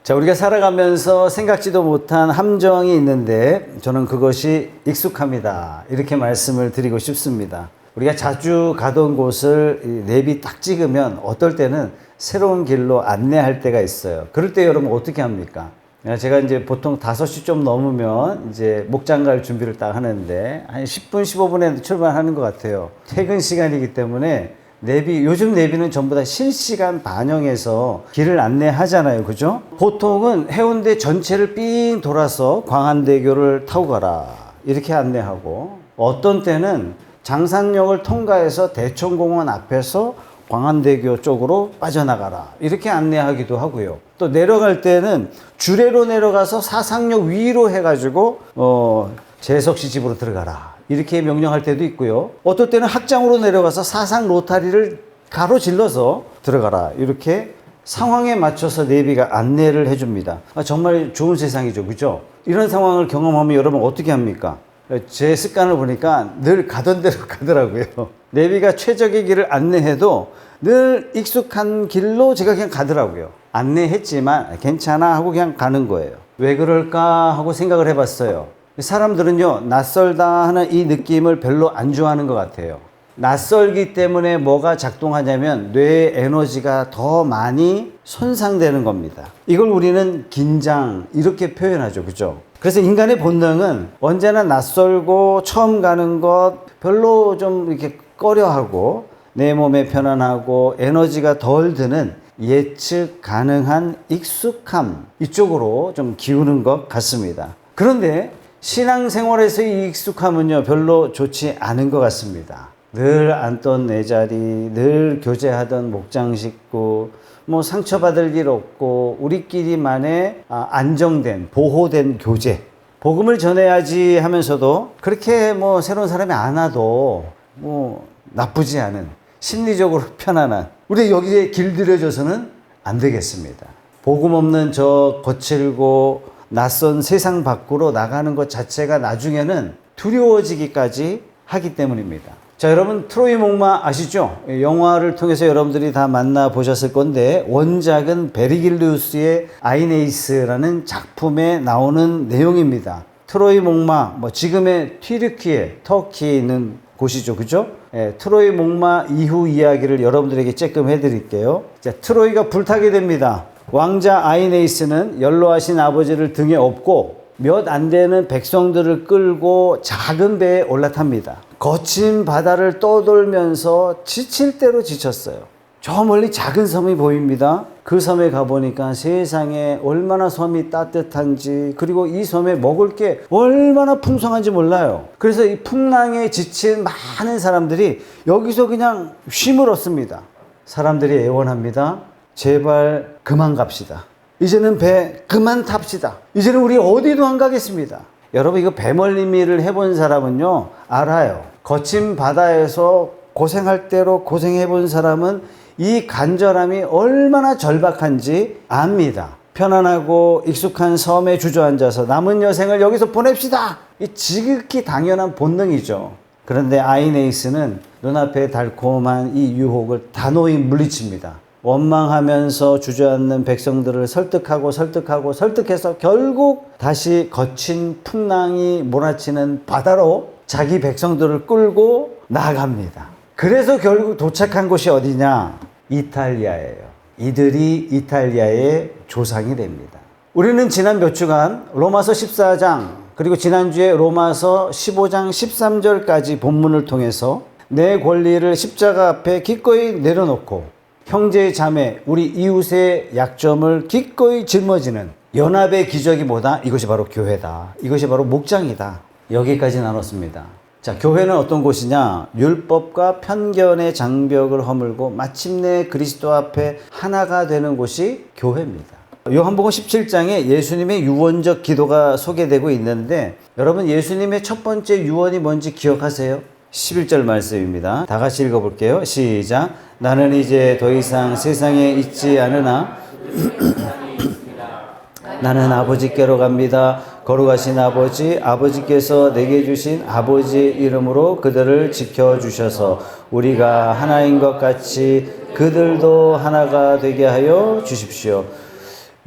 자, 우리가 살아가면서 생각지도 못한 함정이 있는데 저는 그것이 익숙합니다. 이렇게 말씀을 드리고 싶습니다. 우리가 자주 가던 곳을 내비 딱 찍으면 어떨 때는 새로운 길로 안내할 때가 있어요. 그럴 때 여러분 어떻게 합니까? 제가 이제 보통 5시 좀 넘으면 이제 목장 갈 준비를 딱 하는데 한 10분, 15분에 출발하는 것 같아요. 퇴근 시간이기 때문에 요즘 내비는 전부 다 실시간 반영해서 길을 안내하잖아요. 그죠? 보통은 해운대 전체를 삥 돌아서 광안대교를 타고 가라. 이렇게 안내하고, 어떤 때는 장산역을 통과해서 대천공원 앞에서 광안대교 쪽으로 빠져나가라. 이렇게 안내하기도 하고요. 또 내려갈 때는 주례로 내려가서 사상역 위로 해가지고, 재석 씨 집으로 들어가라. 이렇게 명령할 때도 있고요. 어떨 때는 확장으로 내려가서 사상 로타리를 가로질러서 들어가라. 이렇게 상황에 맞춰서 내비가 안내를 해줍니다. 정말 좋은 세상이죠. 그죠? 이런 상황을 경험하면 여러분 어떻게 합니까? 제 습관을 보니까 늘 가던 대로 가더라고요. 내비가 최적의 길을 안내해도 늘 익숙한 길로 제가 그냥 가더라고요. 안내했지만 괜찮아 하고 그냥 가는 거예요. 왜 그럴까 하고 생각을 해봤어요. 사람들은요, 낯설다 하는 이 느낌을 별로 안 좋아하는 것 같아요. 낯설기 때문에 뭐가 작동하냐면 뇌의 에너지가 더 많이 손상되는 겁니다. 이걸 우리는 긴장, 이렇게 표현하죠. 그죠? 그래서 인간의 본능은 언제나 낯설고 처음 가는 것 별로 좀 이렇게 꺼려하고 내 몸에 편안하고 에너지가 덜 드는 예측 가능한 익숙함, 이쪽으로 좀 기우는 것 같습니다. 그런데 신앙생활에서의 익숙함은요, 별로 좋지 않은 것 같습니다. 늘 앉던 내 자리, 늘 교제하던 목장 식구, 상처받을 일 없고 우리끼리만의 안정된, 보호된 교제, 복음을 전해야지 하면서도 그렇게 새로운 사람이 안 와도 나쁘지 않은, 심리적으로 편안한, 우리 여기에 길들여져서는 안 되겠습니다. 복음 없는 저 거칠고 낯선 세상 밖으로 나가는 것 자체가 나중에는 두려워지기까지 하기 때문입니다. 자, 여러분 트로이 목마 아시죠? 영화를 통해서 여러분들이 다 만나보셨을 건데, 원작은 베르길리우스의 아이네이스라는 작품에 나오는 내용입니다. 트로이 목마, 지금의 튀르키예, 터키에 있는 곳이죠. 그죠? 트로이 목마 이후 이야기를 여러분들에게 조금 해드릴게요. 자, 트로이가 불타게 됩니다. 왕자 아이네이스는 연로하신 아버지를 등에 업고 몇 안 되는 백성들을 끌고 작은 배에 올라탑니다. 거친 바다를 떠돌면서 지칠 대로 지쳤어요. 저 멀리 작은 섬이 보입니다. 그 섬에 가보니까 세상에 얼마나 섬이 따뜻한지, 그리고 이 섬에 먹을 게 얼마나 풍성한지 몰라요. 그래서 이 풍랑에 지친 많은 사람들이 여기서 그냥 쉼을 얻습니다. 사람들이 애원합니다. 제발 그만 갑시다. 이제는 배 그만 탑시다. 이제는 우리 어디도 안 가겠습니다. 여러분, 이거 배멀미를 해본 사람은요, 알아요. 거친 바다에서 고생할 대로 고생해본 사람은 이 간절함이 얼마나 절박한지 압니다. 편안하고 익숙한 섬에 주저앉아서 남은 여생을 여기서 보냅시다. 이 지극히 당연한 본능이죠. 그런데 아이네이스는 눈앞에 달콤한 이 유혹을 단호히 물리칩니다. 원망하면서 주저앉는 백성들을 설득해서 결국 다시 거친 풍랑이 몰아치는 바다로 자기 백성들을 끌고 나갑니다. 그래서 결국 도착한 곳이 어디냐? 이탈리아예요. 이들이 이탈리아의 조상이 됩니다. 우리는 지난 몇 주간 로마서 14장, 그리고 지난주에 로마서 15장 13절까지 본문을 통해서 내 권리를 십자가 앞에 기꺼이 내려놓고 형제 자매, 우리 이웃의 약점을 기꺼이 짊어지는 연합의 기적이 뭐다? 이것이 바로 교회다. 이것이 바로 목장이다. 여기까지 나눴습니다. 자, 교회는 어떤 곳이냐? 율법과 편견의 장벽을 허물고 마침내 그리스도 앞에 하나가 되는 곳이 교회입니다. 요한복음 17장에 예수님의 유언적 기도가 소개되고 있는데, 여러분 예수님의 첫 번째 유언이 뭔지 기억하세요? 11절 말씀입니다. 다 같이 읽어볼게요. 시작. 나는 이제 더 이상 세상에 있지 않으나 나는 아버지께로 갑니다. 거룩하신 아버지, 아버지께서 내게 주신 아버지의 이름으로 그들을 지켜주셔서 우리가 하나인 것 같이 그들도 하나가 되게 하여 주십시오.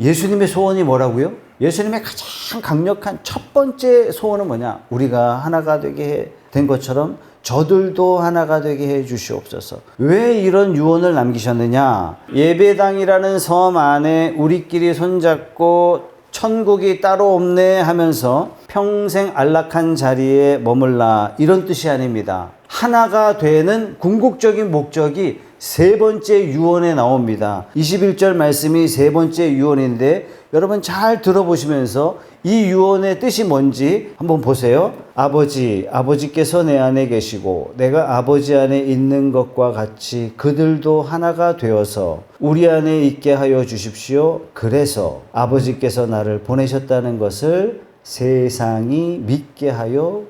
예수님의 소원이 뭐라고요? 예수님의 가장 강력한 첫 번째 소원은 뭐냐? 우리가 하나가 되게 된 것처럼 저들도 하나가 되게 해 주시옵소서. 왜 이런 유언을 남기셨느냐? 예배당이라는 섬 안에 우리끼리 손잡고 천국이 따로 없네 하면서 평생 안락한 자리에 머물라, 이런 뜻이 아닙니다. 하나가 되는 궁극적인 목적이 세 번째 유언에 나옵니다. 21절 말씀이 세 번째 유언인데 여러분 잘 들어보시면서 이 유언의 뜻이 뭔지 한번 보세요. 아버지께서 내 안에 계시고 내가 아버지 안에 있는 것과 같이 그들도 하나가 되어서 우리 안에 있게 하여 주십시오. 그래서 아버지께서 나를 보내셨다는 것을 세상이 믿게 하여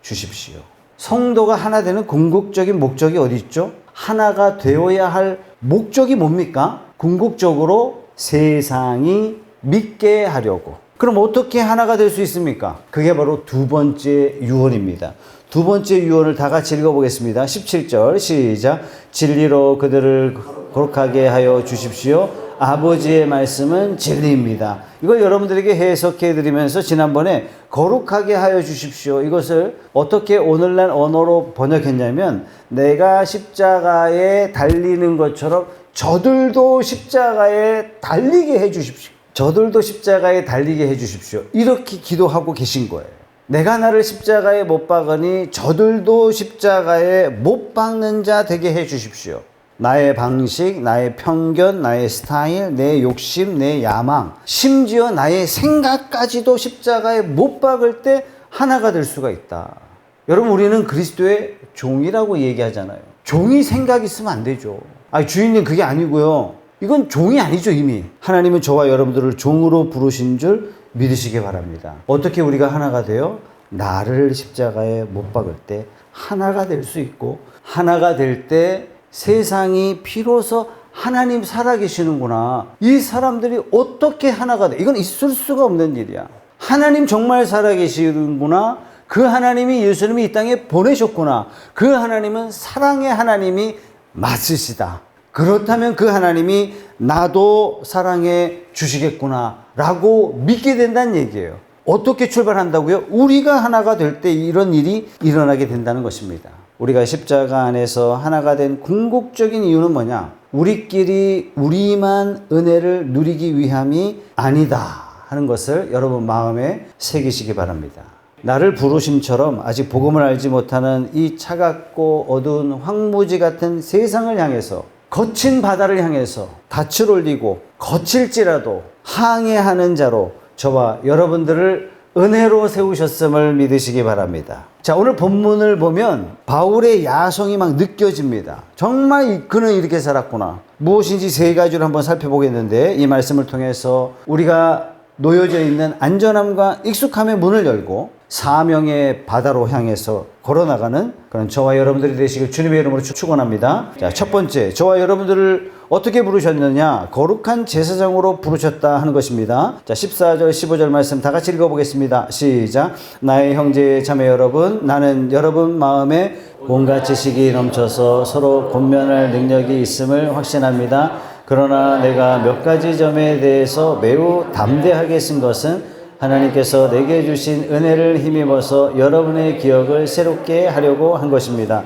주십시오. 성도가 하나 되는 궁극적인 목적이 어디 있죠? 하나가 되어야 할 목적이 뭡니까? 궁극적으로 세상이 믿게 하려고. 그럼 어떻게 하나가 될 수 있습니까? 그게 바로 두 번째 유언입니다. 두 번째 유언을 다 같이 읽어보겠습니다. 17절 시작. 진리로 그들을 거룩하게 하여 주십시오. 아버지의 말씀은 진리입니다. 이걸 여러분들에게 해석해 드리면서 지난번에 거룩하게 하여 주십시오, 이것을 어떻게 오늘날 언어로 번역했냐면, 내가 십자가에 달리는 것처럼 저들도 십자가에 달리게 해 주십시오. 저들도 십자가에 달리게 해 주십시오. 이렇게 기도하고 계신 거예요. 내가 나를 십자가에 못 박으니 저들도 십자가에 못 박는 자 되게 해 주십시오. 나의 방식, 나의 편견, 나의 스타일, 내 욕심, 내 야망, 심지어 나의 생각까지도 십자가에 못 박을 때 하나가 될 수가 있다. 여러분, 우리는 그리스도의 종이라고 얘기하잖아요. 종이 생각 있으면 안 되죠. 주인님 그게 아니고요. 이건 종이 아니죠. 이미 하나님은 저와 여러분들을 종으로 부르신 줄 믿으시기 바랍니다. 어떻게 우리가 하나가 돼요? 나를 십자가에 못 박을 때 하나가 될 수 있고, 하나가 될 때 세상이 비로소 하나님 살아계시는구나, 이 사람들이 어떻게 하나가 돼? 이건 있을 수가 없는 일이야. 하나님 정말 살아계시는구나, 그 하나님이 예수님이 이 땅에 보내셨구나, 그 하나님은 사랑의 하나님이 맞으시다. 그렇다면 그 하나님이 나도 사랑해 주시겠구나 라고 믿게 된다는 얘기예요. 어떻게 출발한다고요? 우리가 하나가 될 때 이런 일이 일어나게 된다는 것입니다. 우리가 십자가 안에서 하나가 된 궁극적인 이유는 뭐냐? 우리끼리 우리만 은혜를 누리기 위함이 아니다 하는 것을 여러분 마음에 새기시기 바랍니다. 나를 부르심처럼 아직 복음을 알지 못하는 이 차갑고 어두운 황무지 같은 세상을 향해서, 거친 바다를 향해서 닻을 올리고 거칠지라도 항해하는 자로 저와 여러분들을 은혜로 세우셨음을 믿으시기 바랍니다. 자, 오늘 본문을 보면 바울의 야성이 막 느껴집니다. 정말 그는 이렇게 살았구나. 무엇인지 세 가지를 한번 살펴보겠는데, 이 말씀을 통해서 우리가 놓여져 있는 안전함과 익숙함의 문을 열고 사명의 바다로 향해서 걸어나가는 그런 저와 여러분들이 되시길 주님의 이름으로 축원합니다. 자, 첫 번째, 저와 여러분들을 어떻게 부르셨느냐? 거룩한 제사장으로 부르셨다 하는 것입니다. 자, 14절 15절 말씀 다 같이 읽어보겠습니다. 시작. 나의 형제 자매 여러분, 나는 여러분 마음에 온갖 지식이 넘쳐서 서로 권면할 능력이 있음을 확신합니다. 그러나 내가 몇 가지 점에 대해서 매우 담대하게 쓴 것은 하나님께서 내게 주신 은혜를 힘입어서 여러분의 기억을 새롭게 하려고 한 것입니다.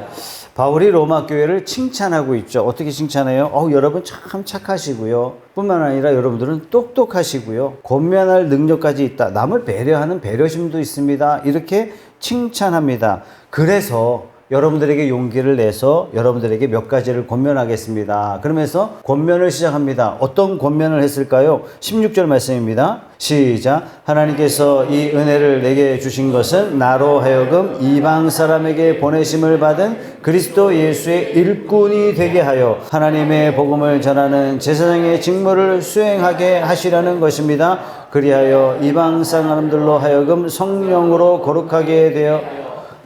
바울이 로마 교회를 칭찬하고 있죠. 어떻게 칭찬해요? 여러분 참 착하시고요. 뿐만 아니라 여러분들은 똑똑하시고요. 권면할 능력까지 있다. 남을 배려하는 배려심도 있습니다. 이렇게 칭찬합니다. 그래서 여러분들에게 용기를 내서 여러분들에게 몇 가지를 권면하겠습니다. 그러면서 권면을 시작합니다. 어떤 권면을 했을까요? 16절 말씀입니다. 시작. 하나님께서 이 은혜를 내게 주신 것은 나로 하여금 이방 사람에게 보내심을 받은 그리스도 예수의 일꾼이 되게 하여 하나님의 복음을 전하는 제사장의 직무를 수행하게 하시라는 것입니다. 그리하여 이방 사람들로 하여금 성령으로 거룩하게 되어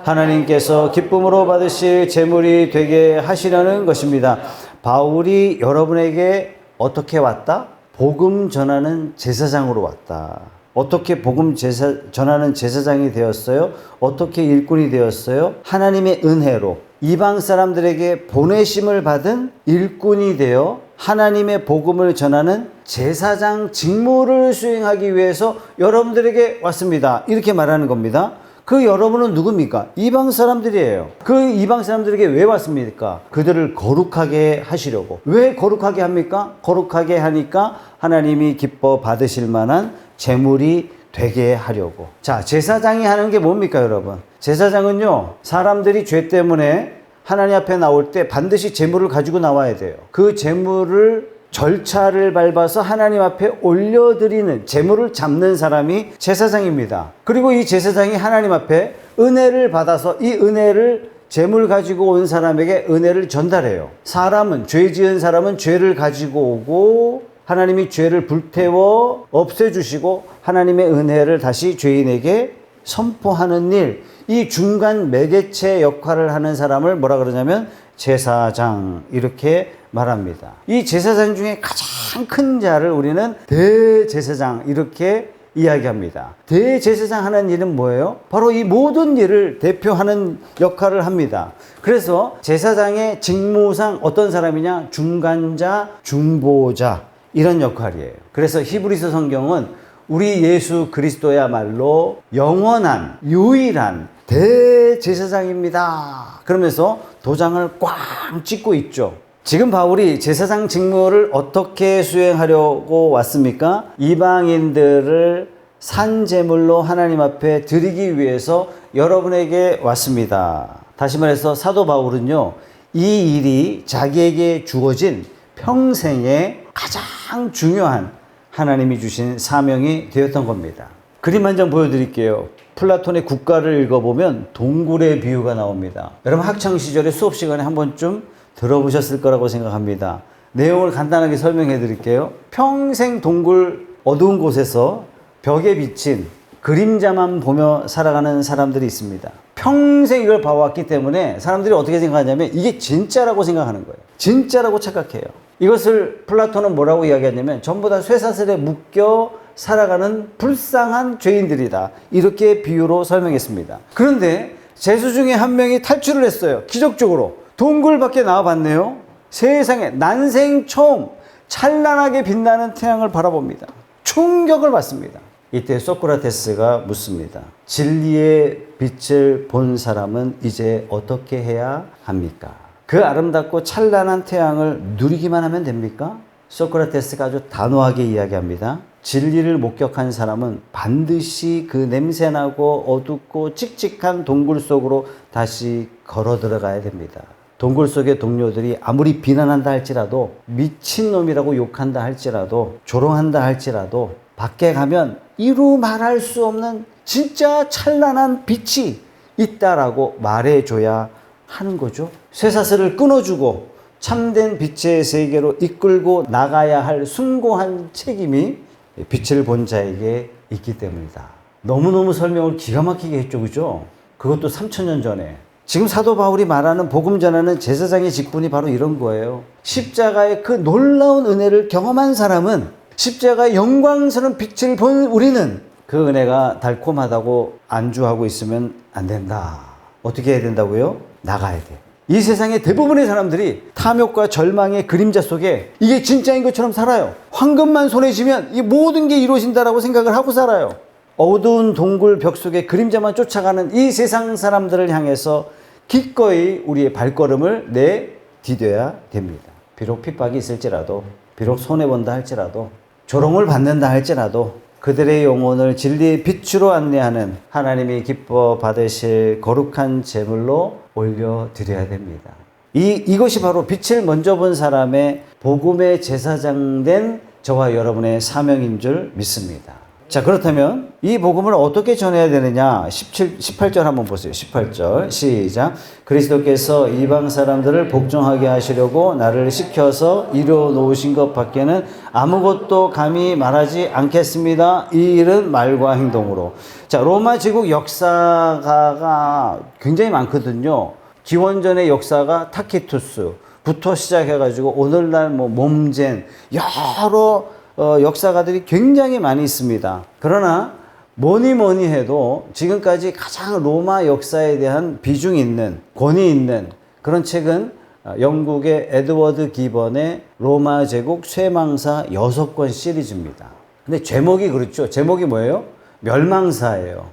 하나님께서 기쁨으로 받으실 제물이 되게 하시려는 것입니다. 바울이 여러분에게 어떻게 왔다? 복음 전하는 제사장으로 왔다. 어떻게 복음 전하는 제사장이 되었어요? 어떻게 일꾼이 되었어요? 하나님의 은혜로 이방 사람들에게 보내심을 받은 일꾼이 되어 하나님의 복음을 전하는 제사장 직무를 수행하기 위해서 여러분들에게 왔습니다. 이렇게 말하는 겁니다. 그 여러분은 누굽니까? 이방 사람들이에요. 그 이방 사람들에게 왜 왔습니까? 그들을 거룩하게 하시려고. 왜 거룩하게 합니까? 거룩하게 하니까 하나님이 기뻐 받으실 만한 제물이 되게 하려고. 자, 제사장이 하는 게 뭡니까, 여러분? 제사장은요, 사람들이 죄 때문에 하나님 앞에 나올 때 반드시 제물을 가지고 나와야 돼요. 그 제물을 절차를 밟아서 하나님 앞에 올려드리는, 제물을 잡는 사람이 제사장입니다. 그리고 이 제사장이 하나님 앞에 은혜를 받아서 이 은혜를 제물 가지고 온 사람에게 은혜를 전달해요. 사람은, 죄 지은 사람은 죄를 가지고 오고 하나님이 죄를 불태워 없애주시고 하나님의 은혜를 다시 죄인에게 선포하는 일, 이 중간 매개체 역할을 하는 사람을 뭐라 그러냐면 제사장, 이렇게 말합니다. 이 제사장 중에 가장 큰 자를 우리는 대제사장, 이렇게 이야기합니다. 대제사장 하는 일은 뭐예요? 바로 이 모든 일을 대표하는 역할을 합니다. 그래서 제사장의 직무상 어떤 사람이냐? 중간자, 중보자, 이런 역할이에요. 그래서 히브리서 성경은 우리 예수 그리스도야말로 영원한, 유일한 대제사장입니다. 그러면서 도장을 꽉 찍고 있죠. 지금 바울이 제사장 직무를 어떻게 수행하려고 왔습니까? 이방인들을 산제물로 하나님 앞에 드리기 위해서 여러분에게 왔습니다. 다시 말해서 사도 바울은요, 이 일이 자기에게 주어진 평생의 가장 중요한 하나님이 주신 사명이 되었던 겁니다. 그림 한 장 보여드릴게요. 플라톤의 국가를 읽어보면 동굴의 비유가 나옵니다. 여러분 학창시절에 수업 시간에 한 번쯤 들어보셨을 거라고 생각합니다. 내용을 간단하게 설명해 드릴게요. 평생 동굴 어두운 곳에서 벽에 비친 그림자만 보며 살아가는 사람들이 있습니다. 평생 이걸 봐왔기 때문에 사람들이 어떻게 생각하냐면 이게 진짜라고 생각하는 거예요. 진짜라고 착각해요. 이것을 플라톤은 뭐라고 이야기하냐면 전부 다 쇠사슬에 묶여 살아가는 불쌍한 죄인들이다, 이렇게 비유로 설명했습니다. 그런데 제수 중에 한 명이 탈출을 했어요. 기적적으로 동굴 밖에 나와봤네요. 세상에 난생 처음 찬란하게 빛나는 태양을 바라봅니다. 충격을 받습니다. 이때 소크라테스가 묻습니다. 진리의 빛을 본 사람은 이제 어떻게 해야 합니까? 그 아름답고 찬란한 태양을 누리기만 하면 됩니까? 소크라테스가 아주 단호하게 이야기합니다. 진리를 목격한 사람은 반드시 그 냄새나고 어둡고 칙칙한 동굴 속으로 다시 걸어 들어가야 됩니다. 동굴 속의 동료들이 아무리 비난한다 할지라도, 미친놈이라고 욕한다 할지라도, 조롱한다 할지라도 밖에 가면 이루 말할 수 없는 진짜 찬란한 빛이 있다라고 말해줘야 하는 거죠. 쇠사슬을 끊어주고 참된 빛의 세계로 이끌고 나가야 할 숭고한 책임이 빛을 본 자에게 있기 때문이다. 너무너무 설명을 기가 막히게 했죠, 그죠? 그것도 3000년 전에. 지금 사도 바울이 말하는 복음 전하는 제사장의 직분이 바로 이런 거예요. 십자가의 그 놀라운 은혜를 경험한 사람은, 십자가의 영광스러운 빛을 본 우리는 그 은혜가 달콤하다고 안주하고 있으면 안 된다. 어떻게 해야 된다고요? 나가야 돼. 이 세상의 대부분의 사람들이 탐욕과 절망의 그림자 속에 이게 진짜인 것처럼 살아요. 황금만 손에 쥐면 이 모든 게 이루어진다라고 생각을 하고 살아요. 어두운 동굴 벽 속에 그림자만 쫓아가는 이 세상 사람들을 향해서 기꺼이 우리의 발걸음을 내디뎌야 됩니다. 비록 핍박이 있을지라도, 비록 손해본다 할지라도, 조롱을 받는다 할지라도 그들의 영혼을 진리의 빛으로 안내하는 하나님이 기뻐 받으실 거룩한 제물로 올려드려야 됩니다. 이것이 바로 빛을 먼저 본 사람의 복음의 제사장 된 저와 여러분의 사명인 줄 믿습니다. 자, 그렇다면 이 복음을 어떻게 전해야 되느냐? 18절 한번 보세요. 18절 시작. 그리스도께서 이방 사람들을 복종하게 하시려고 나를 시켜서 이루어 놓으신 것 밖에는 아무것도 감히 말하지 않겠습니다. 이 일은 말과 행동으로. 자, 로마 제국 역사가 굉장히 많거든요. 기원전의 역사가 타키투스부터 시작해가지고 오늘날 몸젠 여러 역사가들이 굉장히 많이 있습니다. 그러나 뭐니 해도 지금까지 가장 로마 역사에 대한 비중이 있는, 권위 있는 그런 책은 영국의 에드워드 기번의 로마 제국 쇠망사 6권 시리즈입니다. 근데 제목이 그렇죠. 제목이 뭐예요? 멸망사예요.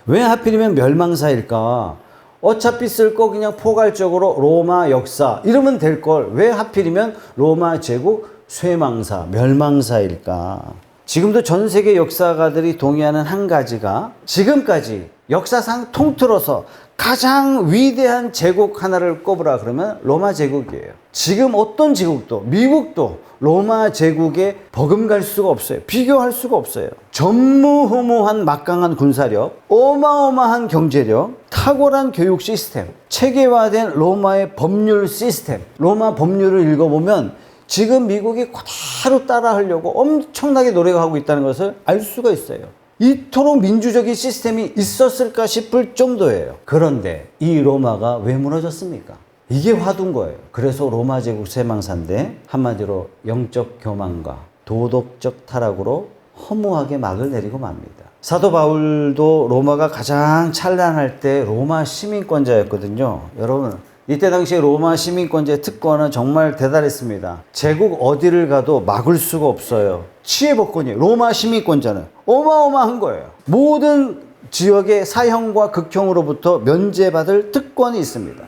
왜 하필이면 멸망사일까? 어차피 쓸 거 그냥 포괄적으로 로마 역사 이러면 될 걸 왜 하필이면 로마 제국 쇠망사, 멸망사일까? 지금도 전 세계 역사가들이 동의하는 한 가지가 지금까지 역사상 통틀어서 가장 위대한 제국 하나를 꼽으라 그러면 로마 제국이에요. 지금 어떤 제국도 미국도 로마 제국에 버금갈 수가 없어요. 비교할 수가 없어요. 전무후무한 막강한 군사력, 어마어마한 경제력, 탁월한 교육 시스템, 체계화된 로마의 법률 시스템. 로마 법률을 읽어보면 지금 미국이 그대로 따라하려고 엄청나게 노력하고 있다는 것을 알 수가 있어요. 이토록 민주적인 시스템이 있었을까 싶을 정도예요. 그런데 이 로마가 왜 무너졌습니까? 이게 화두인 거예요. 그래서 로마 제국 쇠망사인데 한마디로 영적 교만과 도덕적 타락으로 허무하게 막을 내리고 맙니다. 사도 바울도 로마가 가장 찬란할 때 로마 시민권자였거든요. 여러분, 이때 당시에 로마 시민권자의 특권은 정말 대단했습니다. 제국 어디를 가도 막을 수가 없어요. 치해복권이 로마 시민권자는 어마어마한 거예요. 모든 지역의 사형과 극형으로부터 면제받을 특권이 있습니다.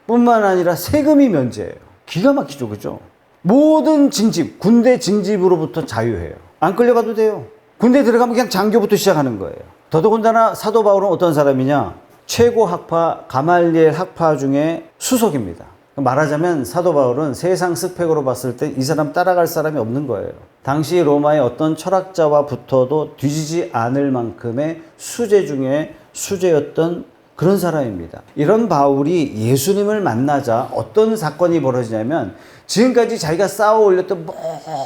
뿐만 아니라 세금이 면제예요. 기가 막히죠, 그죠? 모든 징집, 군대 징집으로부터 자유해요. 안 끌려가도 돼요. 군대 들어가면 그냥 장교부터 시작하는 거예요. 더더군다나 사도 바울은 어떤 사람이냐? 최고 학파 가말리엘 학파 중에 수석입니다. 말하자면 사도 바울은 세상 스펙으로 봤을 때 이 사람 따라갈 사람이 없는 거예요. 당시 로마의 어떤 철학자와 붙어도 뒤지지 않을 만큼의 수재 중에 수재였던 그런 사람입니다. 이런 바울이 예수님을 만나자 어떤 사건이 벌어지냐면 지금까지 자기가 쌓아 올렸던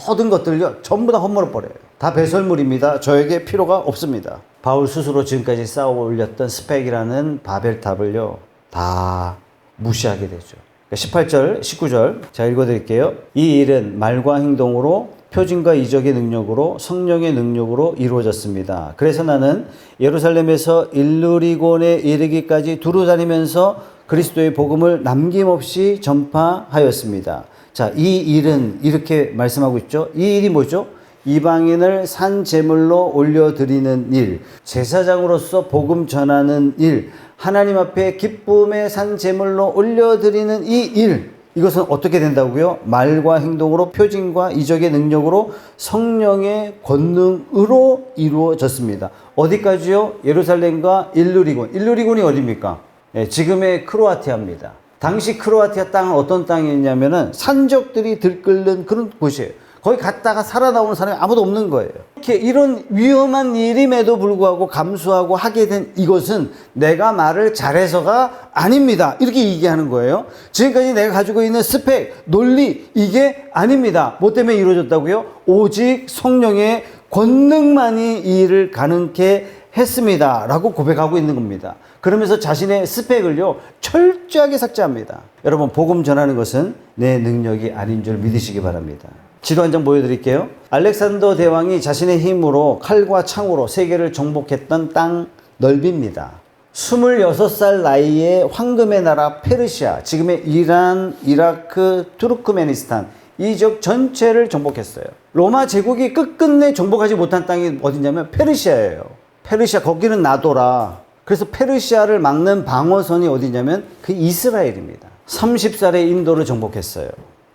모든 것들요 전부 다 헛물어 버려요. 다 배설물입니다. 저에게 필요가 없습니다. 바울 스스로 지금까지 쌓아 올렸던 스펙이라는 바벨탑을요 다 무시하게 되죠. 18절, 19절 자 읽어드릴게요. 이 일은 말과 행동으로 표징과 이적의 능력으로 성령의 능력으로 이루어졌습니다. 그래서 나는 예루살렘에서 일루리곤에 이르기까지 두루 다니면서 그리스도의 복음을 남김없이 전파하였습니다. 자, 이 일은 이렇게 말씀하고 있죠. 이 일이 뭐죠? 이방인을 산 제물로 올려드리는 일, 제사장으로서 복음 전하는 일, 하나님 앞에 기쁨의 산 제물로 올려드리는 이 일, 이것은 어떻게 된다고요? 말과 행동으로 표징과 이적의 능력으로 성령의 권능으로 이루어졌습니다. 어디까지요? 예루살렘과 일루리곤. 일루리곤이 어디입니까? 네, 지금의 크로아티아입니다. 당시 크로아티아 땅은 어떤 땅이었냐면은 산적들이 들끓는 그런 곳이에요. 거기 갔다가 살아나오는 사람이 아무도 없는 거예요. 이렇게 이런 위험한 일임에도 불구하고 감수하고 하게 된 이것은 내가 말을 잘해서가 아닙니다. 이렇게 얘기하는 거예요. 지금까지 내가 가지고 있는 스펙, 논리 이게 아닙니다. 뭐 때문에 이루어졌다고요? 오직 성령의 권능만이 이 일을 가능케 했습니다. 라고 고백하고 있는 겁니다. 그러면서 자신의 스펙을요 철저하게 삭제합니다. 여러분, 복음 전하는 것은 내 능력이 아닌 줄 믿으시기 바랍니다. 지도 한 장 보여드릴게요. 알렉산더 대왕이 자신의 힘으로 칼과 창으로 세계를 정복했던 땅 넓이입니다. 26살 나이에 황금의 나라 페르시아, 지금의 이란, 이라크, 투르크메니스탄 이 지역 전체를 정복했어요. 로마 제국이 끝끝내 정복하지 못한 땅이 어디냐면 페르시아예요. 페르시아, 거기는 나도라. 그래서 페르시아를 막는 방어선이 어디냐면 그 이스라엘입니다. 30살에 인도를 정복했어요.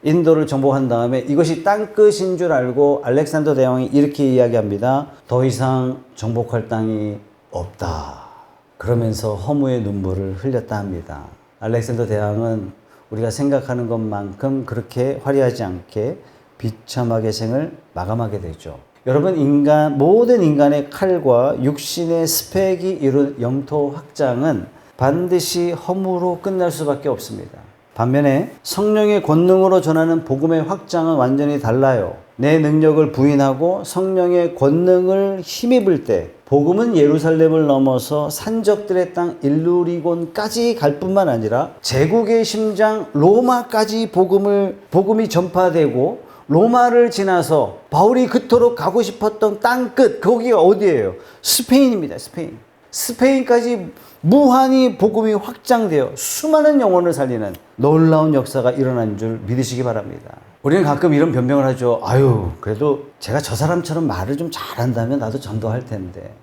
인도를 정복한 다음에 이것이 땅끝인 줄 알고 알렉산더 대왕이 이렇게 이야기합니다. 더 이상 정복할 땅이 없다. 그러면서 허무의 눈물을 흘렸다 합니다. 알렉산더 대왕은 우리가 생각하는 것만큼 그렇게 화려하지 않게 비참하게 생을 마감하게 되죠. 여러분, 모든 인간의 칼과 육신의 스펙이 이룬 영토 확장은 반드시 허무로 끝날 수밖에 없습니다. 반면에 성령의 권능으로 전하는 복음의 확장은 완전히 달라요. 내 능력을 부인하고 성령의 권능을 힘입을 때 복음은 예루살렘을 넘어서 산적들의 땅 일루리곤까지 갈 뿐만 아니라 제국의 심장 로마까지 복음이 전파되고 로마를 지나서 바울이 그토록 가고 싶었던 땅끝, 거기가 어디예요? 스페인입니다. 스페인. 스페인까지 무한히 복음이 확장되어 수많은 영혼을 살리는 놀라운 역사가 일어난 줄 믿으시기 바랍니다. 우리는 가끔 이런 변명을 하죠. 아유, 그래도 제가 저 사람처럼 말을 좀 잘한다면 나도 전도할 텐데.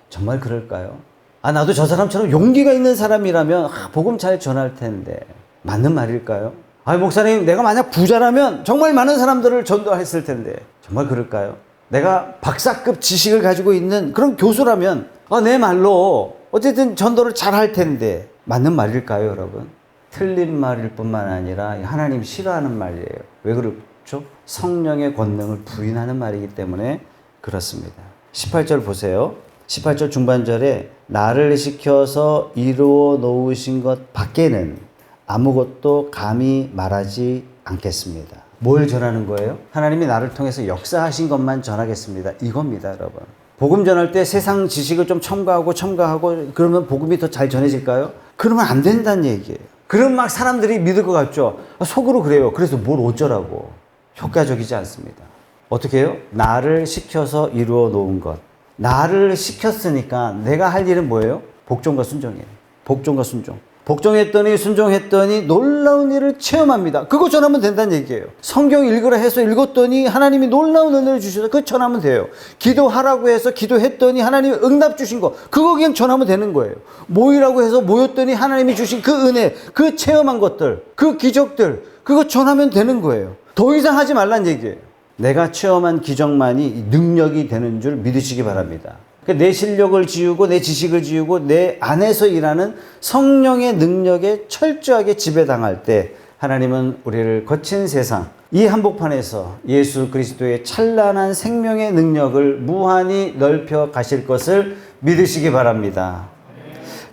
정말 그럴까요? 나도 저 사람처럼 용기가 있는 사람이라면 복음 잘 전할 텐데. 맞는 말일까요? 목사님, 내가 만약 부자라면 정말 많은 사람들을 전도했을 텐데. 정말 그럴까요? 내가 박사급 지식을 가지고 있는 그런 교수라면 내 말로 어쨌든 전도를 잘 할 텐데. 맞는 말일까요, 여러분? 틀린 말일 뿐만 아니라 하나님 싫어하는 말이에요. 왜 그렇죠? 성령의 권능을 부인하는 말이기 때문에 그렇습니다. 18절 보세요. 18절 중반절에 나를 시켜서 이루어 놓으신 것 밖에는 아무것도 감히 말하지 않겠습니다. 뭘 전하는 거예요? 하나님이 나를 통해서 역사하신 것만 전하겠습니다. 이겁니다, 여러분. 복음 전할 때 세상 지식을 좀 첨가하고 그러면 복음이 더 잘 전해질까요? 그러면 안 된다는 얘기예요. 그럼 막 사람들이 믿을 것 같죠? 속으로 그래요. 그래서 뭘 어쩌라고. 효과적이지 않습니다. 어떻게 해요? 나를 시켜서 이루어 놓은 것. 나를 시켰으니까 내가 할 일은 뭐예요? 복종과 순종이에요. 복종과 순종. 복종했더니 순종했더니 놀라운 일을 체험합니다. 그거 전하면 된다는 얘기예요. 성경 읽으라 해서 읽었더니 하나님이 놀라운 은혜를 주셔서 그거 전하면 돼요. 기도하라고 해서 기도했더니 하나님이 응답 주신 거 그거 그냥 전하면 되는 거예요. 모이라고 해서 모였더니 하나님이 주신 그 은혜, 그 체험한 것들, 그 기적들 그거 전하면 되는 거예요. 더 이상 하지 말란 얘기예요. 내가 체험한 기적만이 능력이 되는 줄 믿으시기 바랍니다. 내 실력을 지우고 내 지식을 지우고 내 안에서 일하는 성령의 능력에 철저하게 지배당할 때 하나님은 우리를 거친 세상 이 한복판에서 예수 그리스도의 찬란한 생명의 능력을 무한히 넓혀 가실 것을 믿으시기 바랍니다.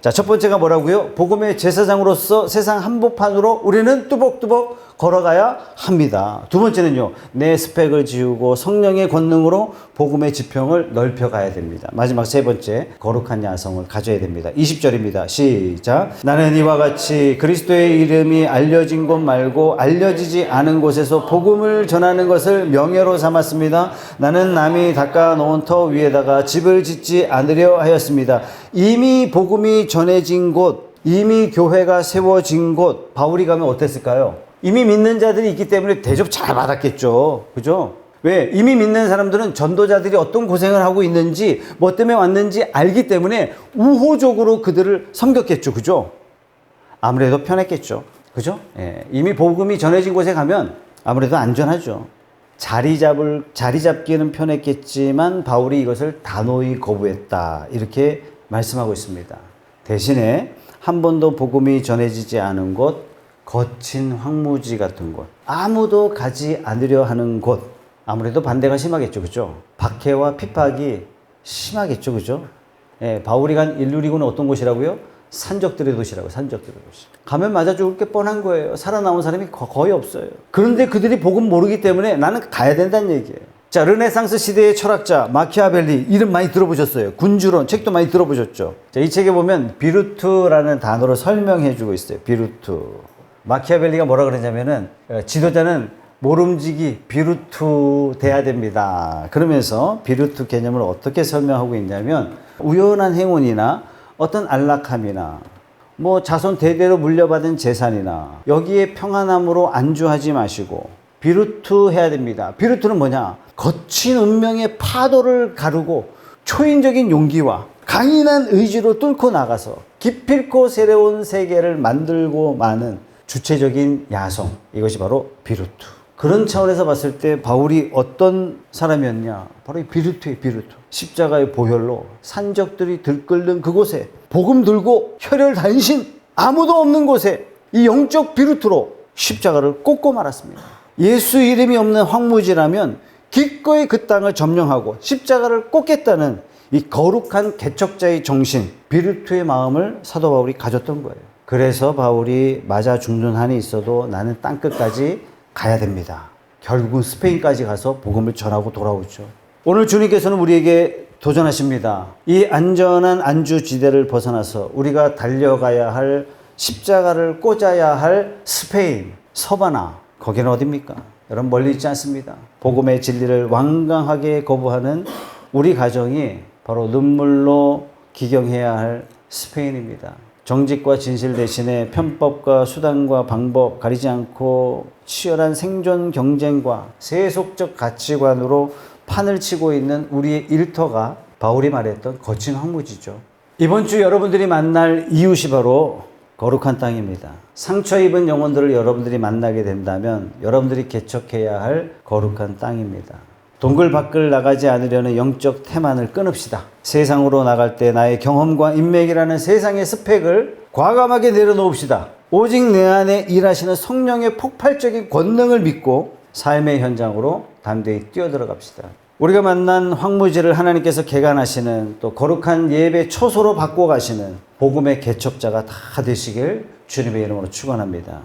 자, 첫 번째가 뭐라고요? 복음의 제사장으로서 세상 한복판으로 우리는 뚜벅뚜벅 걸어가야 합니다. 두 번째는요, 내 스펙을 지우고 성령의 권능으로 복음의 지평을 넓혀가야 됩니다. 마지막 세 번째, 거룩한 야성을 가져야 됩니다. 20절입니다. 시작. 나는 이와 같이 그리스도의 이름이 알려진 곳 말고 알려지지 않은 곳에서 복음을 전하는 것을 명예로 삼았습니다. 나는 남이 닦아놓은 터 위에다가 집을 짓지 않으려 하였습니다. 이미 복음이 전해진 곳, 이미 교회가 세워진 곳, 바울이 가면 어땠을까요? 이미 믿는 자들이 있기 때문에 대접 잘 받았겠죠. 그죠? 왜? 이미 믿는 사람들은 전도자들이 어떤 고생을 하고 있는지, 뭐 때문에 왔는지 알기 때문에 우호적으로 그들을 섬겼겠죠. 그죠? 아무래도 편했겠죠. 그죠? 예. 이미 복음이 전해진 곳에 가면 아무래도 안전하죠. 자리 잡기는 편했겠지만 바울이 이것을 단호히 거부했다. 이렇게 말씀하고 있습니다. 대신에 한 번도 복음이 전해지지 않은 곳, 거친 황무지 같은 곳, 아무도 가지 않으려 하는 곳, 아무래도 반대가 심하겠죠. 그죠? 박해와 핍박이 심하겠죠. 그죠? 예, 바울이 간 일루리고는 어떤 곳이라고요? 산적들의 도시라고. 산적들의 도시. 가면 맞아 죽을 게 뻔한 거예요. 살아나온 사람이 거의 없어요. 그런데 그들이 복음 모르기 때문에 나는 가야 된다는 얘기예요. 자, 르네상스 시대의 철학자 마키아벨리 이름 많이 들어보셨어요. 군주론 책도 많이 들어보셨죠. 자, 이 책에 보면 비루투라는 단어로 설명해 주고 있어요. 비루투. 마키아벨리가 뭐라 그러냐면은 지도자는 모름지기 비루투 돼야 됩니다. 그러면서 비루투 개념을 어떻게 설명하고 있냐면 우연한 행운이나 어떤 안락함이나 뭐 자손 대대로 물려받은 재산이나 여기에 평안함으로 안주하지 마시고 비루투 해야 됩니다. 비루투는 뭐냐? 거친 운명의 파도를 가르고 초인적인 용기와 강인한 의지로 뚫고 나가서 기필코 새로운 세계를 만들고 마는 주체적인 야성. 이것이 바로 비루투. 그런 차원에서 봤을 때 바울이 어떤 사람이었냐? 바로 이 비루투예요. 비루투. 십자가의 보혈로 산적들이 들끓는 그곳에 복음 들고 혈혈 단신 아무도 없는 곳에 이 영적 비루투로 십자가를 꽂고 말았습니다. 예수 이름이 없는 황무지라면 기꺼이 그 땅을 점령하고 십자가를 꽂겠다는 이 거룩한 개척자의 정신, 비루투의 마음을 사도 바울이 가졌던 거예요. 그래서 바울이 맞아 죽는 한이 있어도 나는 땅끝까지 가야 됩니다. 결국은 스페인까지 가서 복음을 전하고 돌아오죠. 오늘 주님께서는 우리에게 도전하십니다. 이 안전한 안주지대를 벗어나서 우리가 달려가야 할 십자가를 꽂아야 할 스페인, 서바나, 거기는 어딥니까? 여러분 멀리 있지 않습니다. 복음의 진리를 완강하게 거부하는 우리 가정이 바로 눈물로 기경해야 할 스페인입니다. 정직과 진실 대신에 편법과 수단과 방법 가리지 않고 치열한 생존 경쟁과 세속적 가치관으로 판을 치고 있는 우리의 일터가 바울이 말했던 거친 황무지죠. 이번 주 여러분들이 만날 이웃이 바로 거룩한 땅입니다. 상처 입은 영혼들을 여러분들이 만나게 된다면 여러분들이 개척해야 할 거룩한 땅입니다. 동굴 밖을 나가지 않으려는 영적 태만을 끊읍시다. 세상으로 나갈 때 나의 경험과 인맥이라는 세상의 스펙을 과감하게 내려놓읍시다. 오직 내 안에 일하시는 성령의 폭발적인 권능을 믿고 삶의 현장으로 담대히 뛰어들어갑시다. 우리가 만난 황무지를 하나님께서 개간하시는 또 거룩한 예배 처소로 바꿔가시는 복음의 개척자가 다 되시길 주님의 이름으로 축원합니다.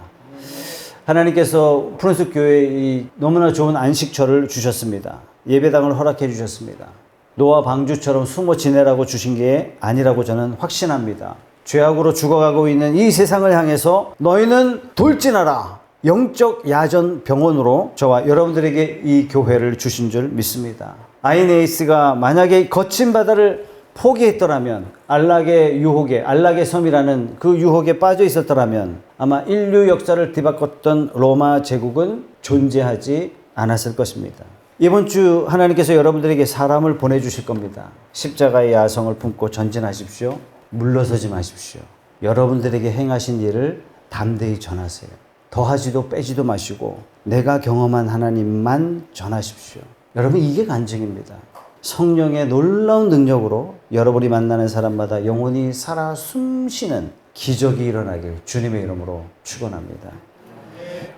하나님께서 푸른숲 교회에 너무나 좋은 안식처를 주셨습니다. 예배당을 허락해 주셨습니다. 노아 방주처럼 숨어 지내라고 주신 게 아니라고 저는 확신합니다. 죄악으로 죽어가고 있는 이 세상을 향해서 너희는 돌진하라. 영적 야전 병원으로 저와 여러분들에게 이 교회를 주신 줄 믿습니다. 아이네이스가 만약에 거친 바다를 포기했더라면, 안락의 유혹에, 안락의 섬이라는 그 유혹에 빠져 있었더라면 아마 인류 역사를 뒤바꿨던 로마 제국은 존재하지 않았을 것입니다. 이번 주 하나님께서 여러분들에게 사람을 보내주실 겁니다. 십자가의 야성을 품고 전진하십시오. 물러서지 마십시오. 여러분들에게 행하신 일을 담대히 전하세요. 더하지도 빼지도 마시고 내가 경험한 하나님만 전하십시오. 여러분, 이게 간증입니다. 성령의 놀라운 능력으로 여러분이 만나는 사람마다 영혼이 살아 숨쉬는 기적이 일어나길 주님의 이름으로 축원합니다.